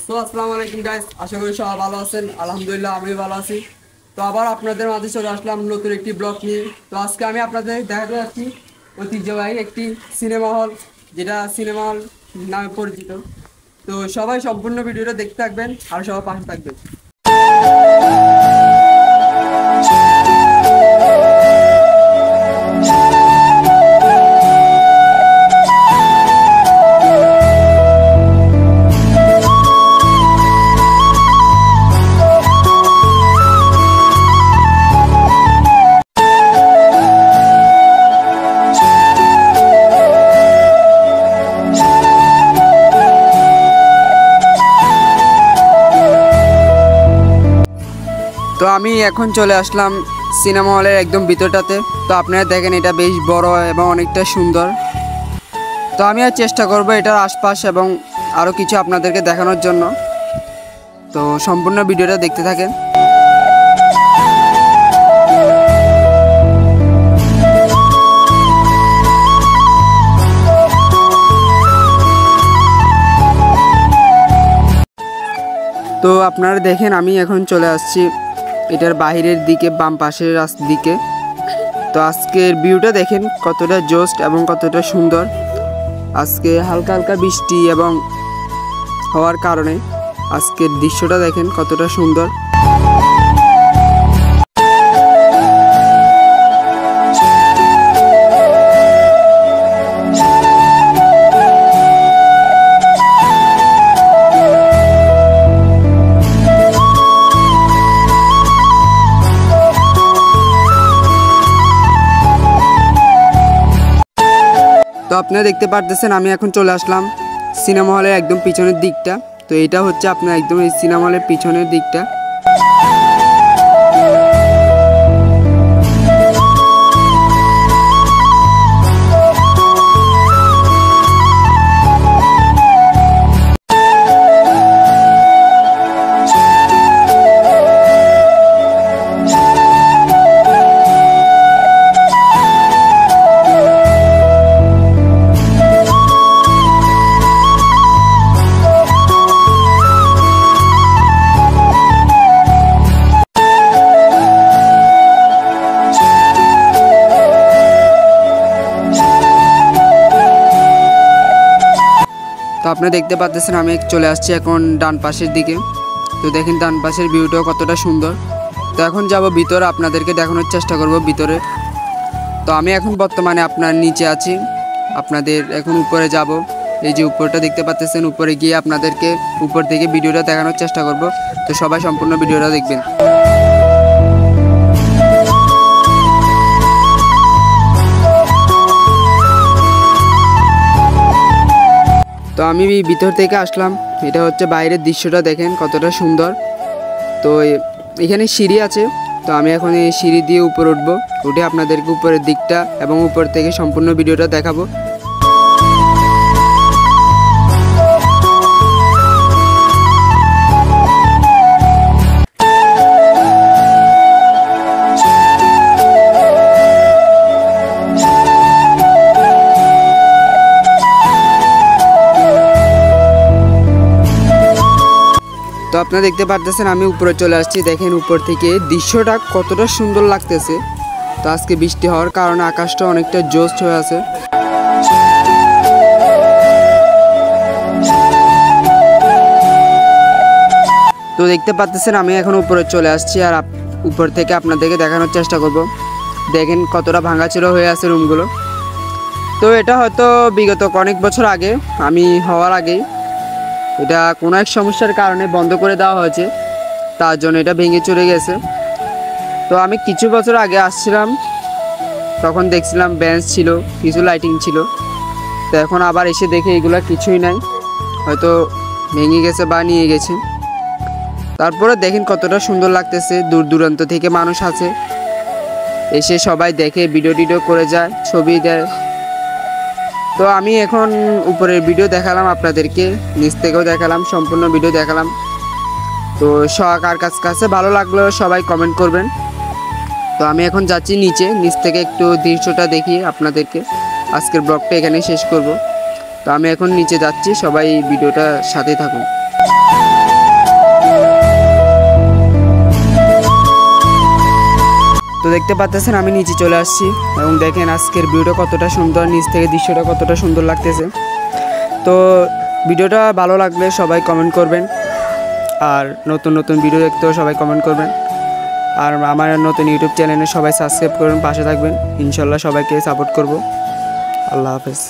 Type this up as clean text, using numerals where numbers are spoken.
So আসসালামু আলাইকুম guys, আশা করি সবাই ভালো আছেন। আলহামদুলিল্লাহ আমি ভালো আছি। তো আবার আপনাদের মাঝে চলে আসলাম নতুন একটি ব্লগ নিয়ে। তো আজকে আমি আপনাদের দেখাতে যাচ্ছি ঐতিহ্যবাহী একটি সিনেমা হল, যেটা সিনেমা হল নামে পরিচিত। তো সবাই সম্পূর্ণ ভিডিওটা দেখতে থাকবেন আর সবাই পাশে থাকবেন। তো আমি এখন চলে আসলাম সিনেমা হলের একদম ভিতরটাতে। তো আপনারা দেখেন এটা বেশ বড় এবং অনেকটা সুন্দর। তো আমি আর চেষ্টা করব এটার আশপাশ এবং আরও কিছু আপনাদেরকে দেখানোর জন্য। তো সম্পূর্ণ ভিডিওটা দেখতে থাকেন। তো আপনারা দেখেন আমি এখন চলে আসছি এটার বাহিরের দিকে, বাম পাশের দিকে। তো আজকের ভিউটা দেখেন কতটা জোস্ট এবং কতটা সুন্দর। আজকে হালকা হালকা বৃষ্টি এবং হওয়ার কারণে আজকের দৃশ্যটা দেখেন কতটা সুন্দর। তো আপনারা দেখতে পারতেছেন আমি এখন চলে আসলাম সিনেমা হলের একদম পিছনের দিকটা। তো এটা হচ্ছে আপনার একদম এই সিনেমা হলের পিছনের দিকটা। তো আপনারা দেখতে পাচ্ছেন আমি চলে আসছি এখন ডান পাশের দিকে। তো দেখেন ডান পাশের ভিউটাও কতটা সুন্দর। তো এখন যাব ভিতরে, আপনাদেরকে দেখানোর চেষ্টা করব ভিতরে। তো আমি এখন বর্তমানে আপনার নিচে আছি, আপনাদের এখন উপরে যাব। এই যে উপরটা দেখতে পাচ্ছেন, উপরে গিয়ে আপনাদেরকে উপর থেকে ভিডিওটা দেখানোর চেষ্টা করব। তো সবাই সম্পূর্ণ ভিডিওটা দেখবেন। তো আমি ভিতর থেকে আসলাম, এটা হচ্ছে বাইরের দৃশ্যটা দেখেন কতটা সুন্দর। তো এখানে সিঁড়ি আছে। তো আমি এখন এই সিঁড়ি দিয়ে উপরে উঠে আপনাদেরকে উপরের দিকটা এবং উপর থেকে সম্পূর্ণ ভিডিওটা দেখাবো। তো আপনারা দেখতে পারতেছেন আমি উপরে চলে আসছি, দেখেন উপর থেকে দৃশ্যটা কতটা সুন্দর লাগতেছে। তো আজকে বৃষ্টি হওয়ার কারণে আকাশটা অনেকটা জোস্ট হয়ে আছে। তো দেখতে পাচ্ছেন আমি এখন উপরে চলে আসছি আর উপর থেকে আপনাদেরকে দেখানোর চেষ্টা করব। দেখেন কতটা ভাঙাচোরা হয়ে আছে রুমগুলো। তো এটা হয়তো বিগত অনেক বছর আগে, আমি হওয়ার আগেই এটা কোনো এক সমস্যার কারণে বন্ধ করে দেওয়া হয়েছে, তার জন্য এটা ভেঙে চলে গেছে। তো আমি কিছু বছর আগে আসছিলাম, তখন দেখছিলাম বেঞ্চ ছিল, কিছু লাইটিং ছিল। তো এখন আবার এসে দেখে এগুলো কিছুই নাই, হয়তো ভেঙে গেছে বা নিয়ে গেছে। তারপরে দেখেন কতটা সুন্দর লাগতেছে, দূর দূরান্ত থেকে মানুষ আছে, এসে সবাই দেখে ভিডিও টিডিও করে যায়, ছবি দেয়। তো আমি এখন উপরের ভিডিও দেখালাম আপনাদেরকে, নিচ থেকেও দেখালাম, সম্পূর্ণ ভিডিও দেখালাম। তো কার কাছে ভালো লাগলো সবাই কমেন্ট করবেন। তো আমি এখন যাচ্ছি নিচে, নিচ থেকে একটু দৃশ্যটা দেখি আপনাদেরকে। আজকের ব্লগটা এখানেই শেষ করব। তো আমি এখন নিচে যাচ্ছি, সবাই ভিডিওটা সাথে থাকুন। তো দেখতে পাচ্ছেন আমি নিচে চলে আসছি এবং দেখেন আজকের ভিডিওটা কতটা সুন্দর, নিচ থেকে দৃশ্যটা কতটা সুন্দর লাগতেছে। তো ভিডিওটা ভালো লাগলে সবাই কমেন্ট করবেন, আর নতুন নতুন ভিডিও দেখতেও সবাই কমেন্ট করবেন, আর আমার নতুন ইউটিউব চ্যানেলে সবাই সাবস্ক্রাইব করবেন, পাশে থাকবেন। ইনশাল্লাহ সবাইকে সাপোর্ট করব। আল্লাহ হাফেজ।